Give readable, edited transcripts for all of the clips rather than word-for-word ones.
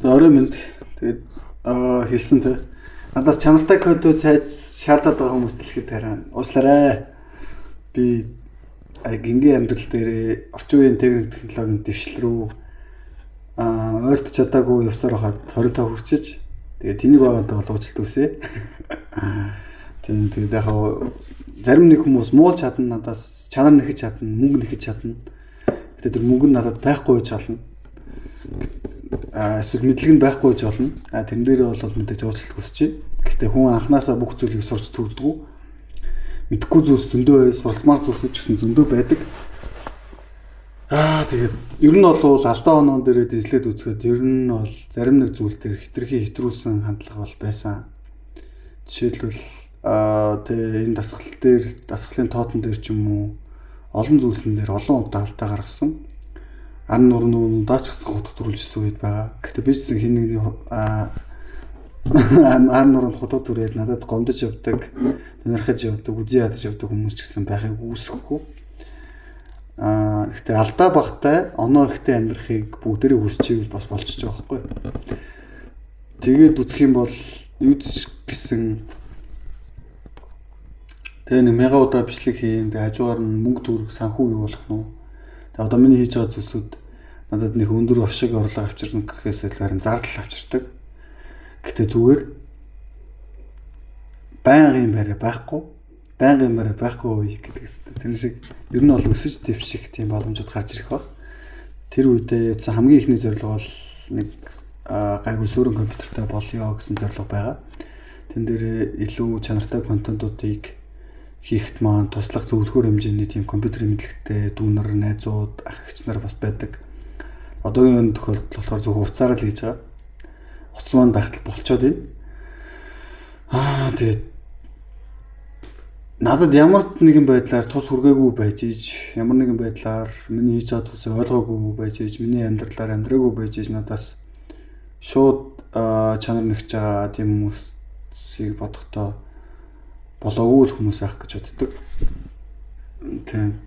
За орой минь тэгээд хэлсэн те. Надаас чанартай контент сайж шаардаад байгаа хүмүүст хэлэхэд хараа. Уучлаарай. Би гингийн амьдрал дээр орчин үеийн техник технологийн дэвшил рүү ойрт чадаагүй явсаар хаад 25 хүрчиж тэгээд тэнийг байгаатай бол уучлалт үсэ. Тэгээд яг зарим нэг хүмүүс муу чадна надаас чанар нэхэж чадна, мөнгө нэхэж чадна. Тэгээд тэр мөнгө нь надад байхгүй байж болно. Эсвэл мэдлэг нь байхгүй байж болно. Тэрэн дээр бол мэдээж уучлалт хүсэж байна. Гэхдээ хүн анханасаа бүх зүйлийг сурч төгдгөө. Мэдхгүй зүйлс зөндөө бай, суралцмаар зүйлс ч гэсэн зөндөө байдаг. Тэгээд ер нь бол алдаа оноон дээрээ дижлээд үзэхэд ер нь бол зарим нэг зүйл дээр хитрхи хитрүүлсэн хандлага бол байсан. Жишээлбэл энэ дасгал дээр, дасгалын тоотон дээр ч юм уу олон зүйлсэн дээр олон удаа алдаа гаргасан. Ар нурнуу даач гэсэн хотод төрүүлжсэн үед байгаа. Гэхдээ би ч гэсэн хин нэгний ар нуранд хотод түрээд надад гомдож явдаг, нэрхэж явдаг, үзий ядаж явдаг хүмүүс ч гэсэн байхыг үүсэхгүй. Гэхдээ алдаа багтай, оноо ихтэй амьдрахыг бүгдээрээ хүсчихвэл бас болчихж байгаа байхгүй. Тэгээд үзэх юм бол юу гэсэн тэгээ нэг мяга удаа бичлэг хийн, тэгээ хажуугаар нь мөнгө төгрөг санхүү юу болох нь. Тэгээ одоо миний хийж байгаа зүйлсүүд надад нэг өндөр оршиг орлого авчирна гэхээс илүү зардал авчирдаг. Гэхдээ зүгээр байнгын барай байхгүй үе гэдэгс. Тэр шиг ер нь бол өсөж дэвших тийм боломжууд гарч ирэх баг. Тэр үедээ хамгийн ихний зорилго бол нэг гайгүй суурин компьютертэй болёо гэсэн зорилго байгаа. Тэн дээр илүү чанартай контентуудыг хийхэд маань туслах зөвлөхөр хэмжээний тийм компьютерийн мэдлэгтэй дүүнер, найзууд, ах эгч нар бас байдаг. Одоогийн тохиолдолд болохоор зөвхөн уцаараа л хийж байгаа. Утас маань багтал болцоод байна. Тэгээд надад ямар нэгэн байдлаар тус хүргээгүй байж иж, ямар нэгэн байдлаар миний хийж байгаа тусаа ойлгоогүй байж иж, миний амьдралаар амьдраагүй байж иж надаас шууд чанар нэгж байгаа тийм хүмүүсийг бодохдоо болоогүй л хүмүүс ах гэж боддог.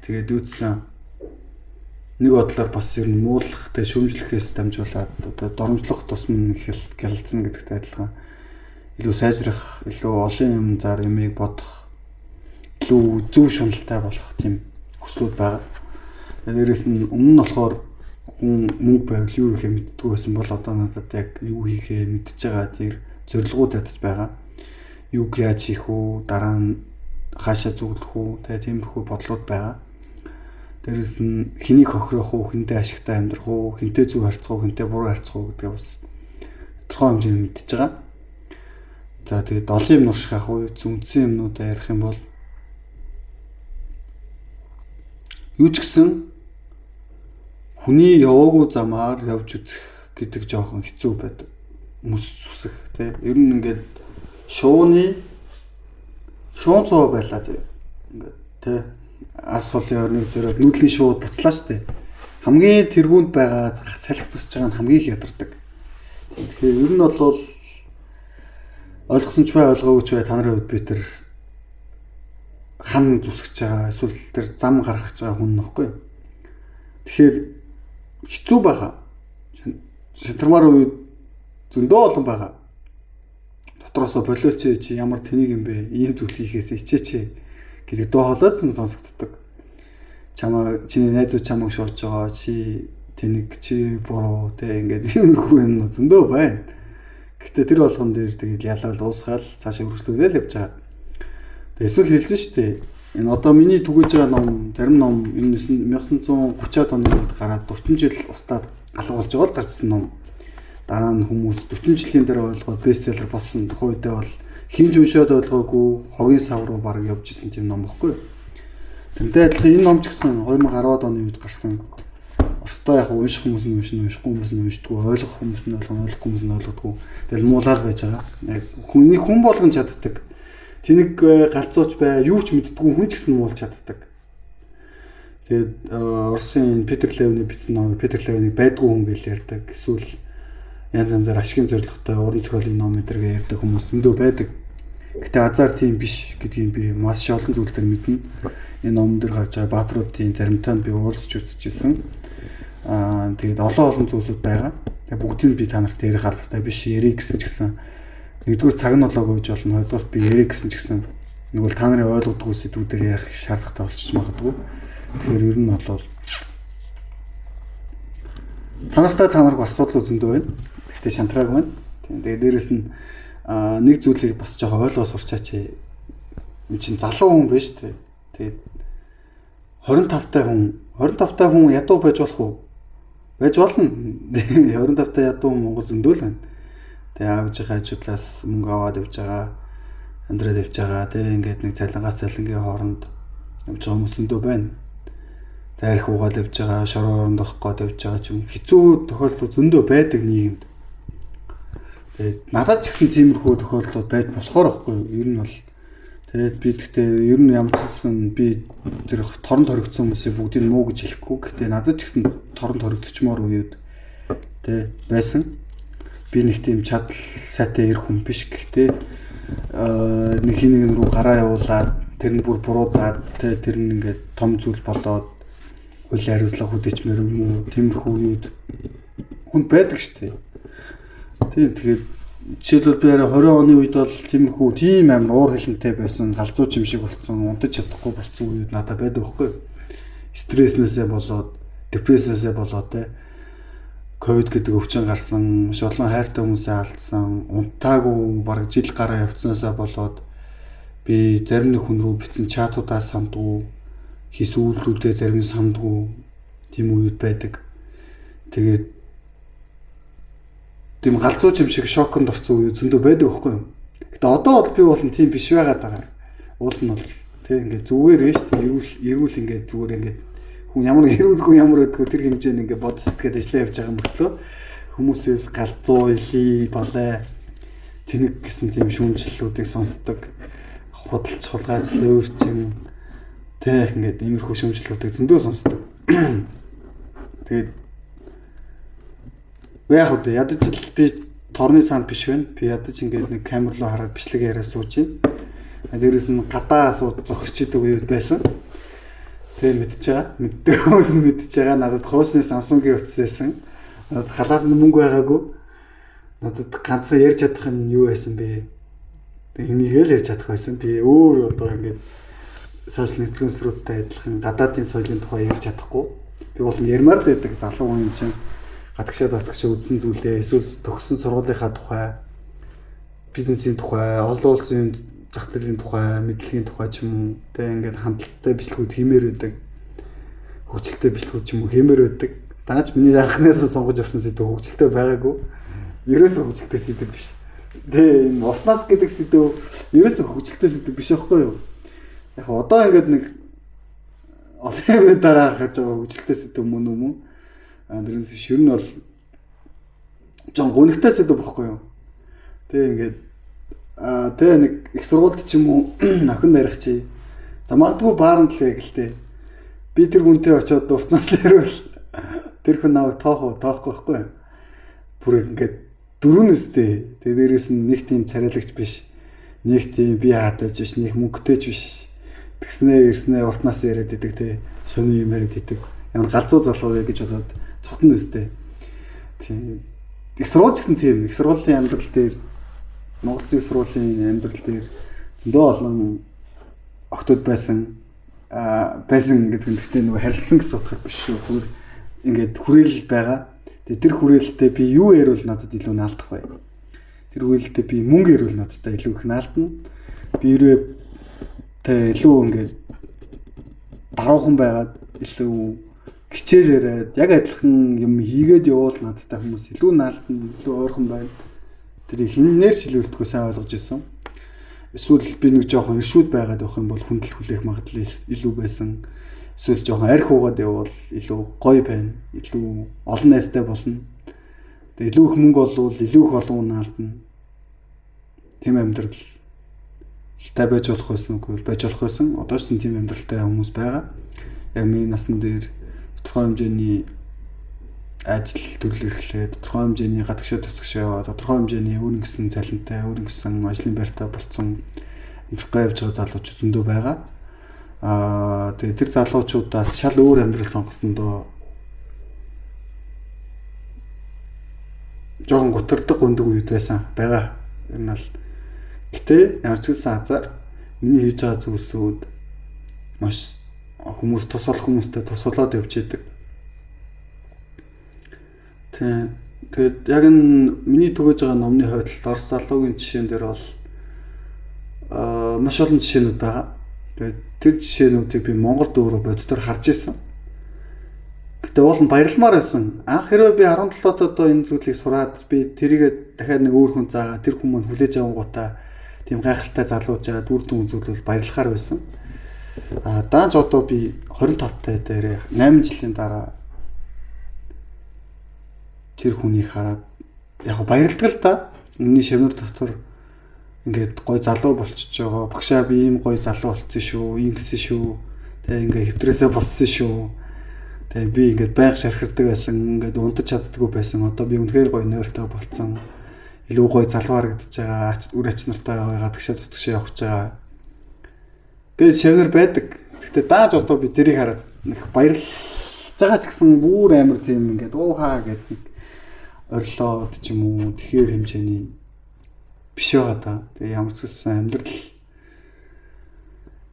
Тэгээд үүссэн нэг бодлоор бас ер нь муулахтай шүүмжлэхээс дамжуулаад одоо доромжлох тусам гялалцсан гэдэгтэй адилхан илүү сайжрах, илүү олон юм зар юмыг бодох, илүү зөв шуналтай болох тийм хүслүүд байгаа. Дээрээс нь өмнө нь болохоор хүн мөнгө байвал юу хийхээ мэддэггүй байсан бол одоо надад яг юу хийхээ мэдчихэж байгаа тэр зорилгууд ядаж байгаа. Юг яаж хийх үү, дараа нь хаашаа зүглэх үү, тиймэрхүү бодлууд байгаа. Дээрээс нь хэнийг хохирох уу, хинтээ ашигтай амьдрах уу, хинтээ зөв харьцах уу, хинтээ буруу харьцах уу гэдгээ бас тодорхой хэмжээнд мэдчихэж байгаа. За тэгээд олон юм нурших ах уу, зүнцэн юмнуудаа ярих юм бол юу ч гэсэн хүний яваагүй замаар явж үзэх гэдэг жоохон хэцүү байдаг. Хүмүүс зүсэх тийм. Ер нь ингээд шуун цоо байлаа тийм. Ингээд тийм. Ас холын орныг зөрөөд нүүдлийн шууд буцлаа штэ. Хамгийн тэргуунд байгаа салхи зүсэж байгаа нь хамгийн их ядардаг. Тэгэхээр ер нь бол ойлгосон ч бай ойлгоогүй ч бай та нарын хувьд би тэр хан зүсгэж байгаа эсвэл тэр зам гаргаж байгаа хүн нөхгүй. Тэгэхээр хэцүү байгаа. Шантармаар үед зөндөө олон байгаа. Дотроосоо болооч чи ямар тэнийг юм бэ? Ийм зүйл хийхээс ичээч гэдэг дуу хоолойдсон сонсогддог. Чиний найзууд чамайг шуулж байгаа, чи тэнийг чи буруу те ингээд иймэрхүү юм зөндөө байна. Гэхдээ тэр болгон дээр тэгээд ялал уусгаал цаашаа өргөжлүүлэл явж байгаа. Тэгээд эсвэл хэлсэн шүү дээ. Энэ одоо миний түгэж байгаа ном, зарим ном энэ 1930-аад оны үед гараад 40 жил устдаад алга болж байгаа л гарчсан ном. Дараа нь хүмүүс 40 жилийн дараа ойлгоод бестселлер болсон. Тухайдээ бол хинж уншаад ойлгоогүй хогийн сав руу баг явж исэн тийм ном баггүй. Тэрнтэй адилхан энэ ном ч гэсэн 2010-аад оны үед гарсан. Оростой яг унших хүмүүс нь уншина, уншихгүй хүмүүс нь уншдаггүй, ойлгох хүмүүс нь ойлгох хүмүүс нь ойлгодаггүй. Тэгэл муулаад байж байгаа. Яг хүн болгон чаддаг. Тэнийг галзууч бай, юу ч мэддэггүй хүн ч гэсэн муулж чаддаг. Тэгээд Оросын Питер Левны бичсэн ном, Питер Левны байдгүй хүн гэж ярьдаг. Эсвэл янз янзаар ашигын зорилготой уран зохиолын ном гэдэргээ ярьдаг хүмүүс зөндөө байдаг. Гэтэ азар тийм биш гэдгийг би маш олон зүйлээр мэднэ. Энэ номон дээр гарч байгаа баатруудын заримтаа би уулзч үзчихсэн. Тэгээд олон зүйлсүүд байгаа. Тэгээ бүгдийг би та нарт ярих албатай биш, ярих гэсэн ч гэсэн нэгдүгээр цаг нь болоогүй гэж болно. Хоёрдугаар би ярих гэсэн ч гэсэн нэг бол та нарын ойлгодог зүйлсүүдээр ярих шаардлагатай болчих магадгүй. Тэгэхээр ер нь бол та наргүй асуудал зөндөө байна. Гэхдээ шантрааг байна. Тэгээ дээрэс нь нэг зүйлийг бас жоохон ойлгоо сурчаач. Энд чинь залуу хүн биш үү? Тэгээд 25 хүн ядуу байж болох уу? Байж болно. 25 ядуу хүн Монгол зөндөө л байна. Тэгээ аавжийнхаа ажлаас мөнгө аваад явж байгаа, амьдраад явж байгаа. Тэгээ ингээд нэг цалингаас цалингийн хооронд явж байгаа хүмүүс зөндөө байна. Таарих угаал явж байгаа, шороо оронд орох гээд явж байгаа ч юм хэцүү тохиолдол зөндөө байдаг нийгэмд. Тэгээд надад ч гэсэн тиймэрхүү тохиолдол байж болохоор ихгүй юу? Ер нь бол тэгээд би гэхдээ ер нь ямар ч гэсэн би тэр торонд хоригдсон хүмүүсийг бүгдийг муу гэж хэлэхгүй. Гэхдээ надад ч гэсэн торонд хоригдчихмоор үед тэ байсан. Би нэг тийм чадал сайтай ирэх хүн биш. Гэхдээ нэг хин нэг рүү гараа явуулаад тэр нь бүр буруудаад тэр нь ингээд том зүйл болоод хуулийн хариуцлага хүдэчмээр юм уу? Тиймэрхүү үед хүн байдаг шүү дээ. Тийм тэгээд жишээлбэл би 20 оны үед бол тиймэрхүү тийм амар уур хилэнтэй байсан, галзуу юм шиг болцсон, унтаж чадахгүй болцсон үед надад байдаг байхгүй. Стресснээсээ болоод, депрессээсээ болоод те ковид гэдэг өвчин гарсан, маш олон хайртай хүмүүсээ алдсан, унтаагүй бараг жил гараа явцсанасаа болоод би зарим нэг хүн рүү бичсэн чатуудаа сандгүй, хийсүүлүүдээ зарим нь сандгүй тийм үед байдаг. Тэгээд тийм галзуу юм шиг шоконд орсон үе зөндөө байдаг байхгүй юу. Гэтэ одоо бол би бол тийм биш байгаад байгаа. Уул нь бол тийм ингээд зүгээр ээ шүү дээ. Эрүүл ингээд зүгээр ингээд хүн ямар эрүүлгүй ямар байдгүй тэр хэмжээнд ингээд бод сэтгэхэд ажиллаа явж байгаа мөртлөө хүмүүсээс галзуу илий балай тэнэг гэсэн тийм шүүмжлэлүүдийг сонсдог. Худалч хулгайч лөөрчин тэг ингээд иймэрхүү шүүмжлэлүүдийг зөндөө сонсдог. Тэгээд яг үгүй ядаж л би торны цаанд биш байна. Би ядаж ингээд нэг камер руу хараад бичлэг яриа сууж байна. Дээрээс нь гадаа сууд зогсчихэд үед байсан. Тэгээ мэддэг хүмүүс нь мэдж байгаа. Надад хуусны Samsung-ийн утас байсан. Надад халаас нь мөнгө байгаагүй. Надад ганцхан ярьж чадах юм юу байсан бэ? Тэгээ энийг л ярьж чадах байсан. Би өөр одоо ингээд сошиал инфлюенсеруудтай адилхан гадаадын соёлын тухай ярьж чадахгүй. Би бол ярмаар л байдаг залуу хүн юм чинь. Гадагшаа үзсэн зүйлээ эсвэл төгссөн сургуулийнхаа тухай, бизнесийн тухай, олон улсын зах зээлийн тухай, мэдлэгийн тухай ч юм уу тэг ингээд хандлагатай бичлэгүүд хиймээр байдаг. Хөгжилтэй бичлэгүүд ч юм уу хиймээр байдаг. Дааж миний анхнаасаа сонгож авсан сэдв хөгжилтэй байгаагүй. Ерөөсөө хөгжилтэй сэдв биш. Тэгээ энэ утнаас гэдэг сэдв ерөөсөө хөгжилтэй сэдв биш аахгүй юу? Яг одоо ингээд нэг олон юм дараа харж байгаа хөгжилтэй сэдв мөн үү? Дэрнээс шир нь бол жон гонигтай сэдв бохгүй юу. Тэгээ ингээд тэгээ нэг их сургуульд ч юм уу охин нарих чи. За магадгүй баарнд л гэлтэй. Би тэр хүнтэй очиод дуртнаас ирвэл тэр хүн наваг тоохгүй байхгүй юу. Бүр ингээд дөрөвнөстэй. Тэгээ дээрээс нь нэг тийм царайлагч биш. Нэг тийм би хатаж биш, нэг мөнгөтэй ч биш. Тэгснээ ирснээ уртнаас яриад идэг те. Сони юм яриад идэг. Ямар галзуу залуу вэ гэж бодоод цогтон үстэй. Тийм. Их сургууль гэсэн тийм. Их сургуулийн амьдрал дээр Монгол Улсын их сургуулийн амьдрал дээр зөндөө олон охтууд байсан гэдэг нь гэхдээ нөгөө харилцсан гэсэн утгаар биш шүү. Зүгээр ингээд хүрээлэл байгаа. Тэгээ тэр хүрээлэлтэй би юу ярил надад илүү наалдах вэ? Тэр хүрээлэлтэй би мөнгө ярил надад илүү их наалдна. Би өөрөө илүү ингээд даруухан байгаад илүү хичээл яриад яг адилхан юм хийгээд явуул надтай хүмүүс илүү наалдна, илүү ойрхон байна. Тэрийг хинээр шилүүлдэггүй сайн ойлгож ирсэн. Эсвэл би нэг жоохон иршүүд байгаад байх юм бол хүндэл хүлээх магадлал илүү байсан. Эсвэл жоохон арх уугаад явбал илүү гоё байна. Илүү олон найзтай болно. Тэгээ илүү их мөнгө олвол илүү их олон наалдна. Тийм амьдрал тай байж болох байсан үгүй байж болох байсан. Одоо ч тийм амьдралтай хүмүүс байгаа. Яг миний насны дээр тодорхой хэмжээний ажил төрөл эрхлээ, тодорхой хэмжээний гадагшаа тодорхой хэмжээний өөрийн гэсэн цалинтай, өөрийн гэсэн ажлын байртай болцсон амжилттай явж байгаа залуучууд зөндөө байгаа. Тэгээ тэр залуучуудаас шал өөр амьдрал сонгосон доо жоохон гутардаг гүндэг үед байсан байгаа. Ер нь бол гэтээ ямар ч гэсэн азар миний хийж байгаа зүйлсүүд маш хүмүүс тусалх хүмүүстэй тусалаад явж идэг. Тэгээд яг энэ миний түгэж байгаа номны хойдолд Орос залуугийн жишээн дээр бол маш олон жишээнүүд байгаа. Тэгээд тэр жишээнүүдийг би Монголд өөрөө боддоор харж ирсэн. Гэтэ уул нь баярламаар байсан. Анх хэрвээ би 17-д одоо энэ зүйлийг сураад би тэрийгээ дахиад нэг өөр хүн заагаа тэр хүмүүс хүлээж авангуудаа тийм гайхалтай залууж байгаа үр дүн үзүүлвэл баярлахаар байсан. Даанч одоо би 25 дээр 8 жилийн дараа тэр хүнийг хараад яг баярлдаг л да. Миний шавнар дотор ингээд гой залуу болчихж байгаа. Багшаа би ийм гой залуу болцсон шүү. Ийм гэсэн шүү. Тэгээ ингээд хэвтрээсээ боссон шүү. Тэгээ би ингээд байнга шархирдаг байсан. Ингээд унтаж чаддаггүй байсан. Одоо би үнэхээр гой нойртой болцсон. Илүү гой залуу харагдаж байгаа. Үр ач нартай байгаа. Тэгшээ тутгшээ явж байгаа. Гэж шавнар байдаг. Гэхдээ дааж одоо би тэрийг хараад их баярлж байгаа ч гэсэн бүр амар тийм ингээд уухаа гэдэг орилоод ч юм уу тэгэхээр хэмжээний биш байгаа да. Тэгээ ямар ч гэсэн амьдрал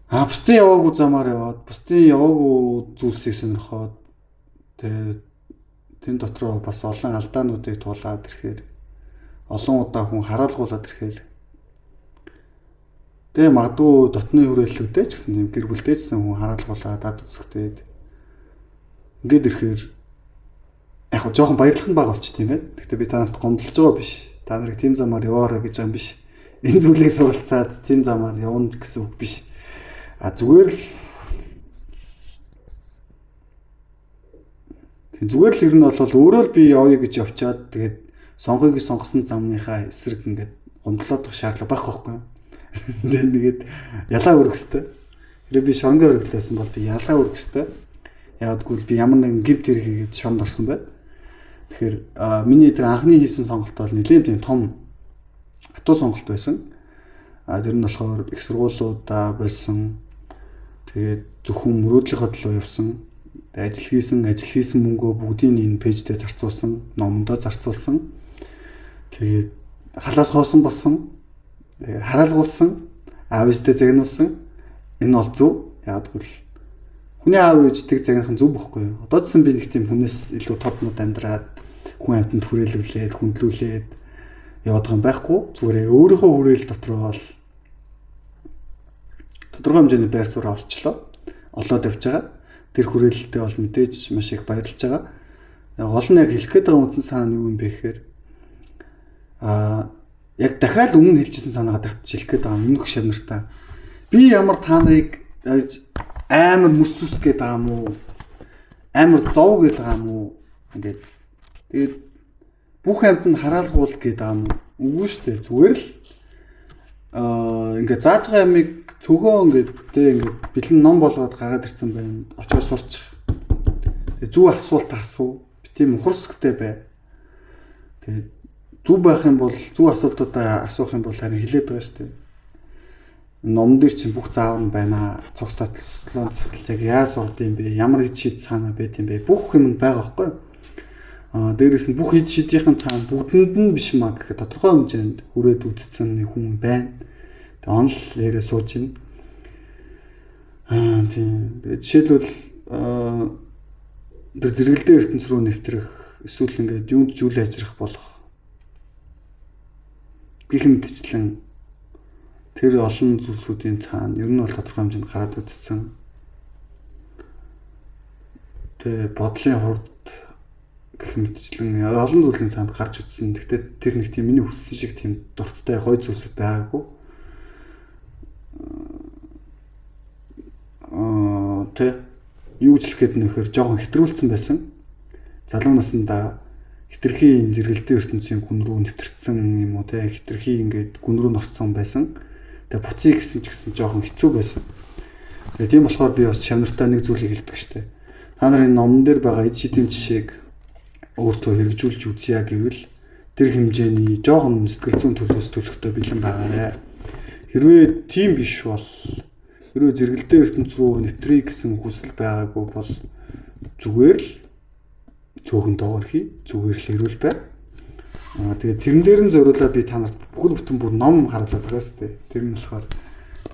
бусдын яваагүй замаар яваад бусдын яваагүй зүйлсийг сонирхоод тэгээ тэн дотроо бас олон алдаануудыг туулаад ирэхээр олон удаа хүн хараалгуулад ирэхээр тэгээ магадгүй дотны хүрээллүүдтэй ч гэсэн тийм гэр бүлтэйчсэн хүн хараалгуулаад дад үзэхтэй ингээд ирэхээр яг нь жоохон баярлах нь бага болчих тийм байна. Гэхдээ би та нарт гомдлож байгаа биш. Та нарыг тийм замаар яваарай гэж байгаа юм биш. Энэ зүйлийг суралцаад тийм замаар явна гэсэн үг биш. Зүгээр л ер нь бол өөрөө л би явъя гэж явчаад тэгээд сонгоёг сонгосон замныхаа эсрэг ингээд гомдлоод байх шаардлага байхгүй байхгүй. Тэгээд ялаа өргөх хэвээр. Хэрэг би шоронгийн өргөл байсан бол би ялаа өргөх хэвээр. Ягдгүй би ямар нэгэн гимт хэрэг хийгээд шоронд орсон бай. Тэгэхээр миний тэр анхны хийсэн сонголт бол нэлээд тийм том хатуу сонголт байсан. Тэр нь болохоор их сургуулиудаа болсон. Тэгээд зөвхөн мөрөөдлийнхөө төлөө явсан. Ажил хийсэн мөнгөө бүгдийг энэ пэйждээ зарцуулсан, номондоо зарцуулсан. Тэгээд халаас хоосон болсон. Хараалгуулсан, аав ээжтэй загнуулсан. Энэ бол зөв. Ягдгүй хүний аав ээждэг загнах нь зөв бохгүй юу? Одоо ч би нэг тийм хүнээс илүү топнууд амьдраад хүн амьтанд хүрээлүүлээд, хүндлүүлээд яваад байгаа юм байхгүй. Зүгээр өөрийнхөө хүрээл дотроо бол тодорхой хэмжээний байр суурь олчлоо. Олоод явж байгаа. Тэр хүрээлэлтэй бол мэдээж маш их баярлж байгаа. Гол нь яг хэлэх гээд байгаа үндсэн санаа нь юу юм бэ гэхээр яг дахиад өмнө хэлжсэн санаагаа давтж хэлэх гээд байгаа өмнөх шавнартаа. Би ямар та нарыг амар мүстүс гээд байгаа юм уу? Амар зов гээд байгаа юм уу? Ингээд тэгээд бүх амьтанд хараалгуул гээд байгаа юм уу? Үгүй шүү дээ. Зүгээр л ингээд зааж байгаа ямиг цөгөө ингээд бэлэн ном болгоод гараад ирсэн байна. Очоод сурчих. Тэгээд зүг асуулт асуу. Би тийм ухарсгтэй бай. Тэгээд зүг байх юм бол зүг асуултуудаа асуух юм бол харин хэлээд байгаа шүү дээ. Ном дээр чинь бүх заавар нь байна. Цогц татлон засаглалыг яаж сурд юм бэ? Ямар хэд шид цаанаа байд юм бэ? Бүх юм байгаа байхгүй юу? Дээрээс нь бүх хэд шидийн цаана бүгдэнд нь биш маа гэхэд тодорхой хэмжээнд хүрээд үдцсэн нэг хүн байна. Тэгээ онл ярээ сууж байна. Тийм. Тэгээ жишээлбэл тэр зэрэгэлдээ ертөнц рүү нэвтрэх эсвэл ингээд юунд ч үйл ажиллах болох гэх мэтчлэн тэр олон зүйлсүүдийн цаана ер нь бол тодорхой хэмжээнд гараад үдцсэн. Тэгээ бодлын хурд гэх мэтчлэн олон зүйлийн цаанд гарч үдсэн. Гэхдээ тэр нэг тийм миний хүссэн шиг тийм дуртай гой зүйлсүүд байгаагүй. Тэ юу ч хэлэхэд нөхөр жоохон хэтрүүлсэн байсан. Залуу наснда хитрхи зэрэгэлдээ ертөнцийн гүн рүү нэвтэрсэн юм уу те хитрхи ингээд гүн рүү норцсон байсан. Тэгээ буцъя гэсэн ч гэсэн жоохон хэцүү байсан. Тэгээ тийм болохоор би бас шавнартаа нэг зүйлийг хэлдэг штэ. Та нарын номон дээр байгаа эд шидийн жишээг өөртөө хэрэгжүүлж үзье гэвэл тэр хэмжээний жоохон сэтгэл зүйн төлөөс төлөхтэй бэлэн байгаарэ. Хэрвээ тийм биш бол хэрвээ зэрэгэлдээ ертөнц рүү нэвтрэх гэсэн хүсэл байгаагүй бол зүгээр л цөөхөн доогор хий, зүгээр л эрүүл бай. Тэгээд тэрэн дээр нь зориулаад би та нарт бүхэл бүтэн бүр ном харуулдаг байгаа шүү дээ. Тэр нь болохоор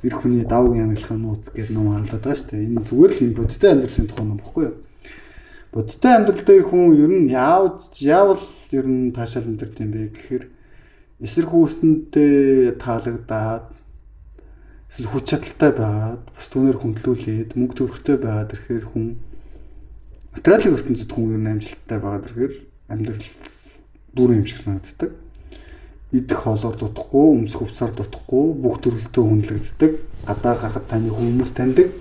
эр хүний давгийн ангилахын нууц гэдэг ном харуулдаг байгаа шүү дээ. Энэ зүгээр л энэ бодиттой амьдралын тухай ном баггүй юу? Бодиттой амьдрал дээр хүн ер нь яавал ер нь таашаал өндөрт юм бэ гэхээр эсрэг үүсэндээ таалагдаад эсвэл хүч чадалтай байгаад бус түүнээр хүндлүүлээд мөнгө төрхтэй байгаад ирэхээр хүн материалын ертөнцид хүн ер нь амжилттай байгаад ирэхээр амьдрал дүүрэн юм шиг санагддаг. Идэх хоолоор дутахгүй, өмсөх хувцаар дутахгүй, бүх төрөлтөө хүнлэгддэг. Гадаа гарахад таны хүмүүс таньдаг.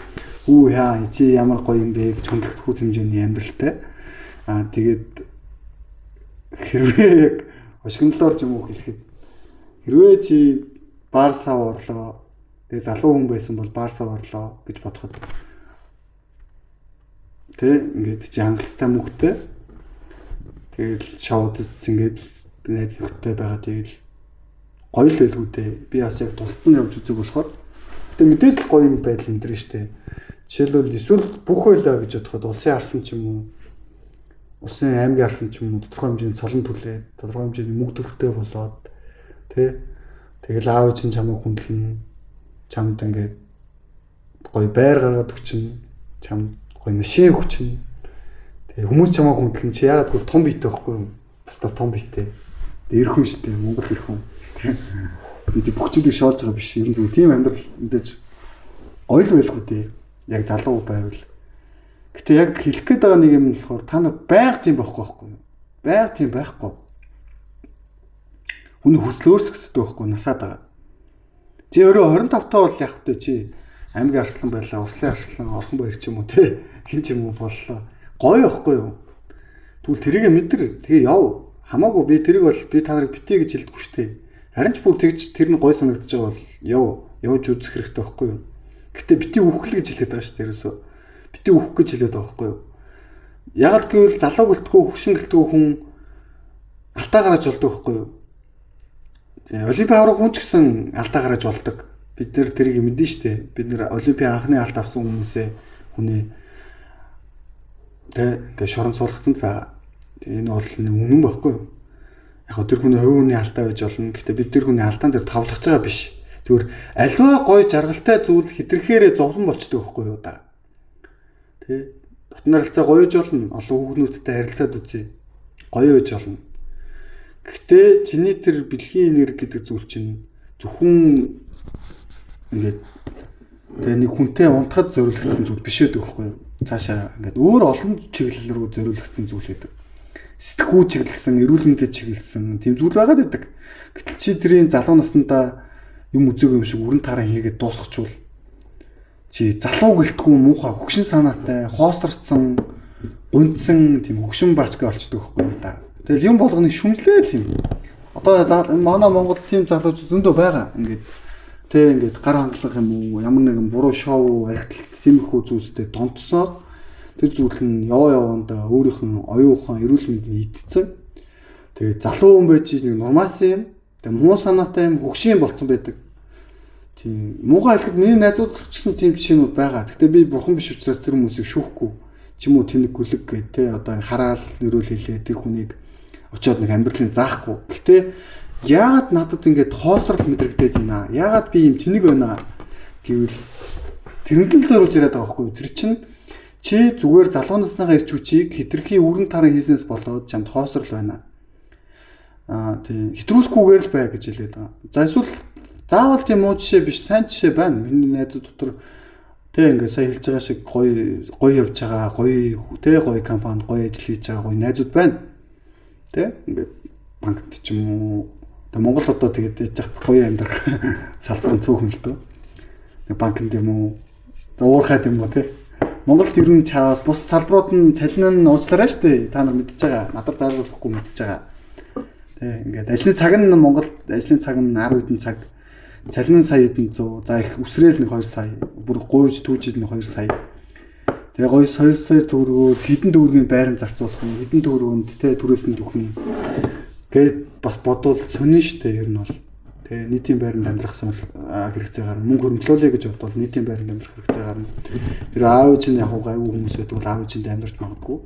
Үу яа чи ямар гоё юм бэ гэж хүндлэгдэхүү хэмжээний амьдралтай. Тэгээд хэрвээ яг ошигнолоор ч юм уу хэлэхэд хэрвээ чи баар сав орлоо. Тэгээ залуу хүн байсан бол баар сав орлоо гэж бодоход ингээд чи хангалттай мөнгөтэй тэгэл шоудс ингээд найз нөхдөд байгаа тэгэл гоё л байлгүй дээ. Би бас яг тултан явж үзэг болохоор тэгээ мэдээж л гоё юм байдал энэ дэр штэ. Жишээлбэл эсвэл бүх байлаа гэж бодоход улсын арсан ч юм уу улсын аймгийн арсан ч юм уу тодорхой хэмжээний цолон түлээ тодорхой хэмжээний мөнгө төрхтэй болоод тэгэл аав чинь чамайг хүндлэн чамд ингээд гоё байр гаргаад өгчин чам гоё машин өгчин. Тэгээ хүмүүс чамайг хүндлэн чи яагаад гэвэл том биетэй байхгүй юм. Бас том биетэй. Ирэх хүн шүү дээ. Монгол ирэх хүн. Бид бүгчүүдийг шоолж байгаа биш. Ер нь зөв тийм амьдрал мэдээж гоё л байлгүй дээ. Яг залуу байвал. Гэтэ яг хэлэх гээд байгаа нэг юм нь болохоор та нар байнга тийм байхгүй юу? Байнга тийм байхгүй. Хүний хүсэл өөрчлөгддөг байхгүй насаад байгаа. Чи өөрөө 25 таа бол яг хөтэ чи аймгийн арслан байлаа, Урслын арслан, орхон баяр ч юм уу те хин ч юм уу боллоо. Гоё байхгүй юу? Тэгвэл тэрийг мэдэр. Тэгээ яв. Хамаагүй би тэрийг бол би та нарыг битээ гэж хэлдэггүй шүү дээ. Харин ч бүр тэгж тэр нь гой санагдаж байгаа бол явж үзэх хэрэгтэй байхгүй юу? Гэтэ битээ үхэл гэж хэлээд байгаа шүү дээ ерөөсөө. Битээ үхэх гэж хэлээд байгаа байхгүй юу? Ягаад гэвэл залуу гэлтгөө хөвшин гэлтгөө хүн алтаа гараж болдог байхгүй юу? Олимпийн аврах хүн ч гэсэн алдаа гараж болдог. Бид нэр тэрийг мэдэн штэ. Бид нэр Олимпийн анхны алт авсан хүмүүсээ хүний тэгээ шорон суулгацанд байгаа. Энэ бол үнэн байхгүй юу? Яг тэр хүний хувь хүний алдаа байж болно. Гэхдээ бид тэр хүний алдаан дээр тавлах байгаа биш. Зүгээр альва гоё жаргалтай зүйл хэтэрхээрээ зовлон болчдөг байхгүй юу да. Тэ дотны харилцаа гоё гэж болно. Олон хүүхнүүдтэй харилцаад үзье. Гоё гэж болно. Гэхдээ чиний тэр бэлгийн энерги гэдэг зүйл чинь зөвхөн ингээд тэгээ нэг хүнтэй унтахад зориулагдсан зүйл биш байдаг байхгүй юу? Цаашаа ингээд өөр олон чиглэл рүү зориулагдсан зүйл байдаг. Сэтгхүү чиглэлсэн, эрүүл мэндэд чиглэлсэн тийм зүйл байгаад байдаг. Гэтэл чи тэрийн залуу наснда юм үзээгүй юм шиг өрн таран хийгээд дуусгачвал чи залуу гэлтгүй муухай хөгшин санаатай, хоосорцсон, гүнцсэн тийм хөгшин баачгаа болчдөг байхгүй юу да. Тэгэл юм болгоны шүмлээл юм. Одоо манай Монгол тийм залууч зөндөө байгаа. Ингээд гар хангалах юм уу, ямар нэгэн буруу шоу, архитект тиймэрхүү зүйлстэй донтсоод тэр зүйл нь явандаа өөрийнх нь оюухан эрүүл мэндийн итцэн. Тэгээ залуу хүн байж нэг нормасын юм. Тэгээ муу санаатай юм хөгшин болцсон байдаг. Тийм муухай хэлэхэд миний найзууд ч гэсэн тийм жишээнүүд байгаа. Гэхдээ би бурхан биш учраас тэр хүмүүсийг шүүхгүй ч юм уу тэнэг гүлэг гэх те одоо хараал нэрүүл хэлээ тэр хүнийг очиод нэг амьдралын заахгүй. Гэхдээ яагаад надад ингэж хоосрол мэдрэгдээд байна? Яагаад би юм тэнэг байна гэвэл тэрэнд л зориулж яриад байгаа байхгүй юу? Тэр чинь чи зүгээр залуу насныгаа ирч хүчийг хитрхи өрн таран хийснээс болоод чамд хоосрол байна. Тийм хэтрүүлэхгүйгээр л бай гэж хэлээд байгаа. За эсвэл заавал тийм муу жишээ биш, сайн жишээ байна. Миний найзууд дотор тэг ингээд сая хэлж байгаа шиг гоё явж байгаа, гоё компанид гоё ажил хийж байгаа гоё найзууд байна. Тэг ингээд банкт ч юм уу. Тэг Монголд одоо тэгээд яж хат гоё амьдрах салбарын цөөхөн л дөө. Нэг банкнд юм уу? За уурхайд юм уу те. Монголд ер нь чаас бус салбарууд нь цалин нь уучлаарай штэ. Та нар мэдчихэж байгаа. Надад заалуулахгүй мэдчихэж байгаа. Тэг ингээд ажлын цаг нь Монголд ажлын цаг нь 10 хэдэн цаг. Цалин сая хэдэн 100. За их үсрээл нэг 2 сая. Бүр гуйж түүжил нэг 2 сая. Тэгээ гоё 2 сая төгрөгөөр хідэн төгрөгийн байран зарцуулах юм. Хідэн төгрөгөнд тэ түрээс нь түүхний. Гээд бас бодвол сонин штэ ер нь бол. Тэгээ нийтийн байранд амьдрах хэрэгцээ гарна. Мөнгө хөрөнгөлөөлэй гэж бодвол нийтийн байранд амьдрах хэрэгцээ гарна. Тэр аав чинь яг гайгүй хүмүүс байдаг бол аав чинь амьдарч магадгүй.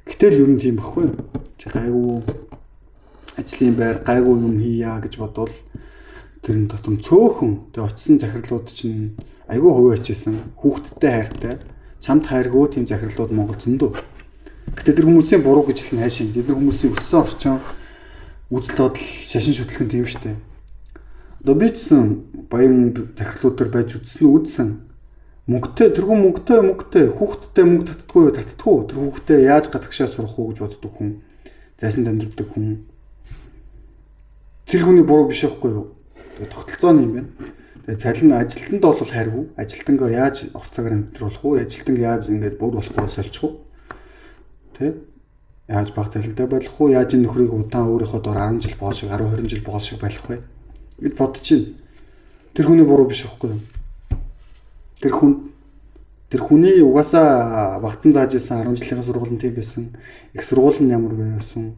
Гэтэл ер нь тийм баггүй. Чи гайгүй ажлын байр гайгүй юм хийя гэж бодвол тэр нь дотор цөөхөн тэг очисон захирлууд чинь айгүй хувийн хичээсэн хүүхдтэй хайртай чамд хайргүй тийм захирлууд Монгол зөндөө. Гэтэ тэр хүмүүсийн буруу гэж хэлэх нь хайшин. Тэр хүмүүсийн өссөн орчин үзэл бодол шашин шүтлэх нь тийм штэ. Одоо би ч гэсэн баян захирлууд төр байж үзсэн. Мөнгөтэй тэргүй мөнгөтэй хүүхдтэй мөнгө татдаггүй тэр хүүхдээ яаж гадагшаа сурах уу гэж боддог хүн. Зайсанд амьдардаг хүн. Тэр хүний буруу биш байхгүй юу? Тэгээ тогтолцооны юм байна. Тэгээ цалин ажилтнанд бол хайргүй. Ажилтнгаа яаж орцоогаар амьдруулах уу? Ажилтнаг яаж ингэж бүр болохгүй сольчих уу? Тэ? Яаж баг цалинтай байх уу? Яаж энэ нөхрийг удаан өөрийнхөө дор 10 жил боол шиг 10 20 жил боол шиг байх вэ? Гэд бодчих. Тэр хүний буруу биш байхгүй юу? Тэр хүний угаасаа багтан зааж исэн 10 жилийн сургууль нь тийм байсан. Их сургууль нь ямар байсан?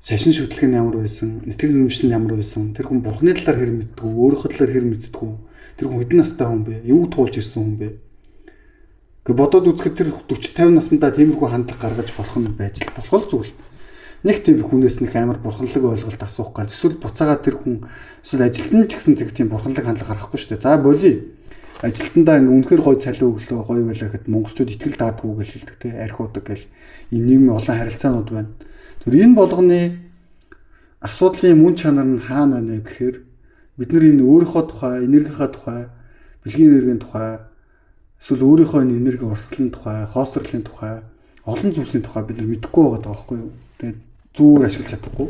Шашин шүтлэг нь ямар байсан? Нэтгэл нэмшил нь ямар байсан? Тэр хүн бурхны талаар хэр мэддэг үү? Өөрийнхөө талаар хэр мэддэг үү? Тэр хүн хэдэн настай хүн бэ? Юу туулж ирсэн хүн бэ? Гэ бодоод үзэхэд тэр 40 50 наснда тиймэрхүү хандлага гаргаж болох нь байж л болох л зүйл. Нэг тийм хүнээс нэг амар бурханлаг ойлголт асуух гал. Эсвэл буцаагаад тэр хүн эсвэл ажилтан ч гэсэн тийм бурханлаг хандлага гаргахгүй шүү дээ. За болий. Ажилтнаа ингээ үнэхээр гой цалин өглөө гоё байлаа гэхэд монголчууд итгэл даадгүй гэж хэлдэг те архиудаг гэл ийм нийгмийн олон харилцаанууд байна. Тэр энэ болгоны асуудлын мөн чанар нь хаана байна гэхээр бид нар энэ өөрийнхөө тухай, энергийнхаа тухай, бэлгийн энергийн тухай, эсвэл өөрийнхөө энерги урсгалын тухай, хоосрлын тухай, олон зүйлсийн тухай бид нар мэдэхгүй байгаа байхгүй юу? Тэгээд зүгээр ашиглаж чадахгүй.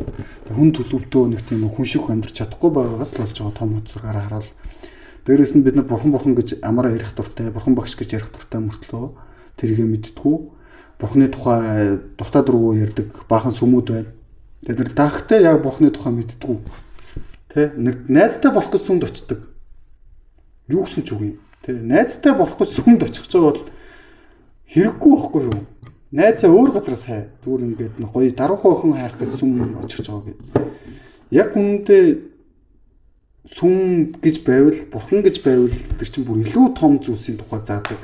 Хүн төлөвлөлтөө нэг тийм хүн шиг амьдрч чадахгүй байгаагаас л болж байгаа том зургаараа харуул. Дээрээс нь бид нар бурхан гэж амаараа ярих дуртай, бурхан багш гэж ярих дуртай мөртлөө тэрийгэ мэдтгүү. Бурханы тухай дуртай дургу ярьдаг баахан сүмүүд байна. Бид нар тахтай яг бурханы тухай мэдтгүү. Тэ нэг найзтай болох гэж сүмд очдог. Юу гэсэн ч үгүй. Тэ найзтай болох гэж сүмд очих гэж байгаа бол хэрэггүй байхгүй юу? Найзаа өөр газараас хай. Зүгээр ингээд гоё даруухан охин хайх гэж сүм очих гэж байгаа гэд. Яг үүндээ сүм гэж байвал, бурхан гэж байвал тэр чинь бүр илүү том зүйлсийн тухай заадаг.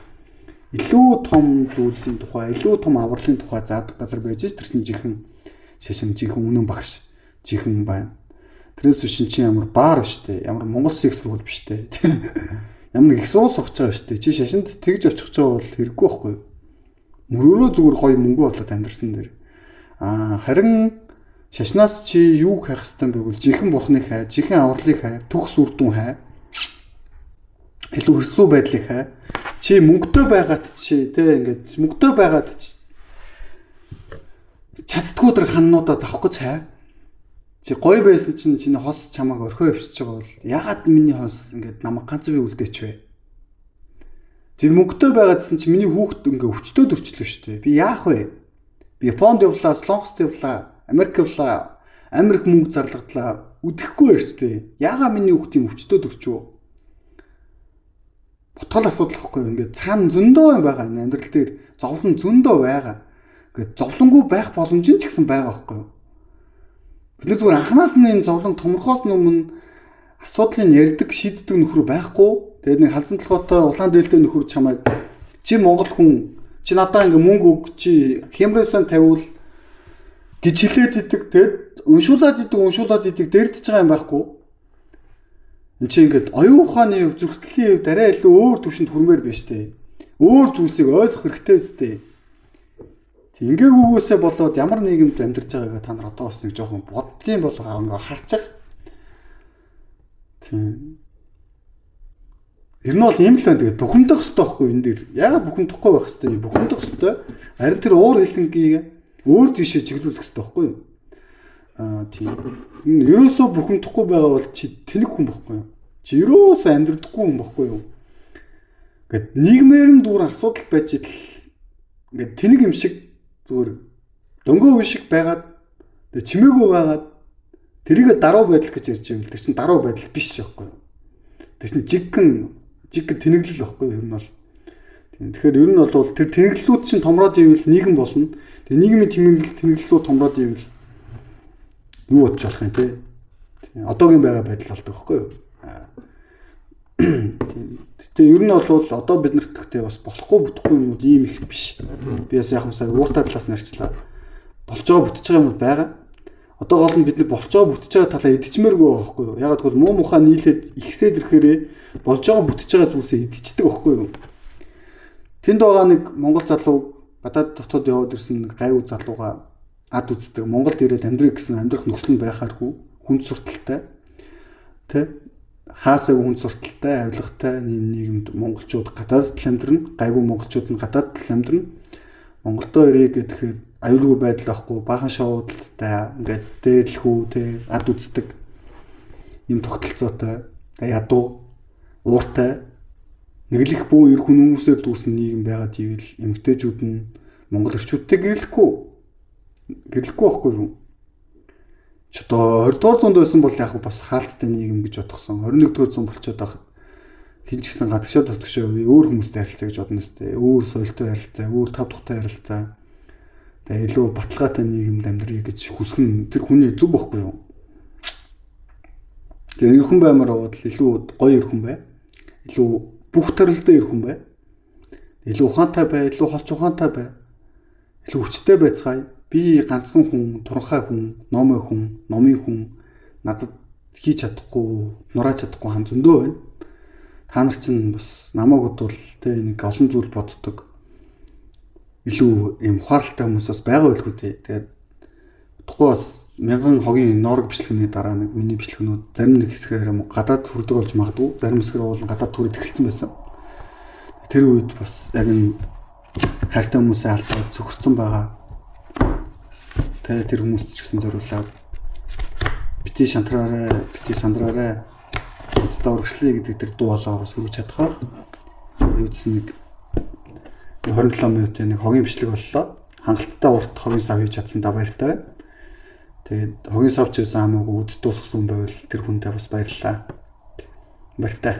Илүү том зүйлсийн тухай, илүү том авралын тухай заадаг газар байж тэр чинь жихэн шашин, жихэн үнэн багш, жихэн байна. Тэрээс биш чинь ямар баар биш үү? Ямар Монгол секс сургууль биш үү? Ямар нэг их сургууль сурч байгаа шүү дээ. Чи шашинд тэгж очих гэж байгаа бол хэрэггүй байхгүй юу? Мөрөөрөө зүгээр гоё мөнгө болоод амьдрсан дээр. Харин шашнаас чи юу хайх хэвтэй байвал жихэн бурхныг хай, жихэн авралыг хай, төгс үрдүн хай. Илүү хэрсүү байдлыг хай. Чи мөнгөтэй байгаад чи тэ ингээд мөнгөтэй байгаад чаддгүй тэр ханнуудаа авах гэж хай. Чи гоё байсан чинь чиний хос чамааг орхио явчихж байгаа бол ягаад миний хос ингээд намайг ганц би үлдээч вэ? Тэр мөнгөтэй байгаадсэн чи миний хүүхд ингээ өвчтөд өрчлөө шүү дээ. Би яах вэ? Би Японд явлаа, Солонгост явлаа. Америк явлаа, Америк мөнгө зарлагдлаа, үдэхгүй ярьчтэй. Яагаа миний хүүхдийн өвчтөд өрчөө? Ботгол асуудал واخгүй юу? Ингээд цаана зөндөө байгаа энэ амьдрал дээр зовлон зөндөө байгаа. Ингээд зовлонгүй байх боломж нь ч гэсэн байгаа واخгүй юу? Бид нар зүгээр анханаас нь энэ зовлон томрохоос өмнө асуудлыг ярьдаг, шийддэг нөхөр байхгүй. Тэгээд нэг халзан толгойтой улаан дээлтэй нөхөр чамайг чи Монгол хүн чи надаа ингээ мөнгө өг чи хямрасан тавиул гэж хэлээд идэг. Тэгэд уншуулад идэг дэрдэж байгаа юм байхгүй. Энд чи ингээд оюун ухааны зүрхсэтгэлийн хувьд арай илүү өөр төвшөнд хүрмээр байна штэ. Өөр зүйлсийг ойлгох хэрэгтэй үстэй. Тэг ингээгүйгээсээ болоод ямар нийгэмд амьдарч байгаагаа та нар одоо бас нэг жоохон боддtiin болгоо ингээ харчих. Тийм. Ер нь бол ийм л байна. Тэгээд бухимдах хэрэгтэй байхгүй энэ дэр. Яагаад бухимдахгүй байх хэрэгтэй? Бухимдах хэрэгтэй. Харин тэр уур хилэнгийг өөр тийшээ чиглүүлэх хэрэгтэй байхгүй юу? Тийм. Ерөөсөө бухимдахгүй байгаа бол чи тэнэг хүн байхгүй юу? Чи ерөөсөө амьдрдаггүй хүн байхгүй юу? Гэт нийгмээр нь дүүр асуудал байж идэл ингээд тэнэг юм шиг зүгээр дөнгөө үе шиг байгаад тэг чимээгүй байгаад тэрийг даруй байдал гэж ярьж байвал тэр чин даруй байдал биш байхгүй юу? Тэр чин жиггэн тэнэглэл байхгүй юу? Ер нь бол тэгэхээр ер нь бол тэр тэнэглэлүүд чинь томроод ивэл нийгэм болно. Тэгээ нийгмийн тэнэглэлүүд томроод ивэл юу бодож болох юм те? Одоогийн байгаа байдал болдог байхгүй юу? Тэгээ ер нь бол одоо бид нарт гэхдээ бас болохгүй бүтэхгүй юмуд ийм их биш. Би бас яг сая ууртай талаас нь арчлаа. Болж байгаа бүтэж байгаа юмуд байгаа. Одоо гол нь бид нар болж байгаа бүтэж байгаа талаа идчихмээргүй байгаа байхгүй юу? Яг гэвэл муу мухаа нийлээд ихсээд ирэхээр болж байгаа бүтэж байгаа зүйлсээ идчихдэг байхгүй юу? Тэнд байгаа нэг монгол залуу гадаад дотоод яваад ирсэн гайгүй залууга ад үздэг. Монголд ирээд амьдрэх гэсэн амьдрах нөхцөл нь байхааргүй хүнд сурталтай. Тэ? Хаасаа хүнд сурталтай, авилгатай нийгэмд монголчууд гадаадд л амьдрна. Гайгүй монголчууд нь гадаадд л амьдрна. Монголдоо ирээ гэхээр аюулгүй байдал ахгүй, баахан шоудалтай, ингээд дээрлэхүү, тэ ад үздэг юм тогтолцоотой, ядуу, ууртай, нэглэх бүү эр хүн хүмүүсээр дүүрсэн нийгэм байгаад ивэл эмэгтэйчүүд нь монгол эрчүүдтэй гэрлэхгүй байхгүй юу? Ч одоо 20-р зуунд байсан бол яг бас хаалттай нийгэм гэж бодгосон. 21-р зуун болчиход байхад тэн ч гэсэн гадагшаа дотгошоо өөр хүмүүстэй харилцаа гэж бодно сте. Өөр соёлтой харилцаа, өөр тав тухтай харилцаа. Тэгээ илүү баталгаатай нийгэмд амьдрий гэж хүсгэн тэр хүний зүг байхгүй юу? Тэр эр хүн баймаар аваад илүү гоё эр хүн бай. Илүү бүх төрөлтэй эр хүн бай. Илүү ухаантай бай, илүү холч ухаантай бай. Илүү хүчтэй байцгаая. Би ганцхан хүн, туранхай хүн, номын хүн надад хийж чадахгүй, нурааж чадахгүй хан зөндөө байна. Та нар чинь бас намайг бодвол тэ нэг олон зүйл боддог. Илүү юм ухаалтай хүмүүсээс байгаа байлгүй дээ. Тэгээд утгагүй бас мянган хогийн норог бичлэгний дараа нэг миний бичлэгнүүд зарим нэг хэсгээр гадаад хүрдэг болж магадгүй. Зарим хэсгээр бол гадаад түрээд эхэлсэн байсан. Тэр үед бас яг энэ хайртай хүмүүсээ алдаад зөвхөрсөн байгаа. Тэр хүмүүст ч гэсэн зориулаад бити шантраарай, бити сандраарай. Өдөө урагшлая гэдэг тэр дуу болоо бас хөрвж чадхаа. Юудсан нэг 27 минутын нэг хогийн бичлэг боллоо. Хангалттай урт хогийн сав хийж чадсан та баяртай байна. Тэгээд хогийн савч байсан хамаагүй үд дуусгасан байвал тэр хүнтэй бас баярлалаа. Баяртай.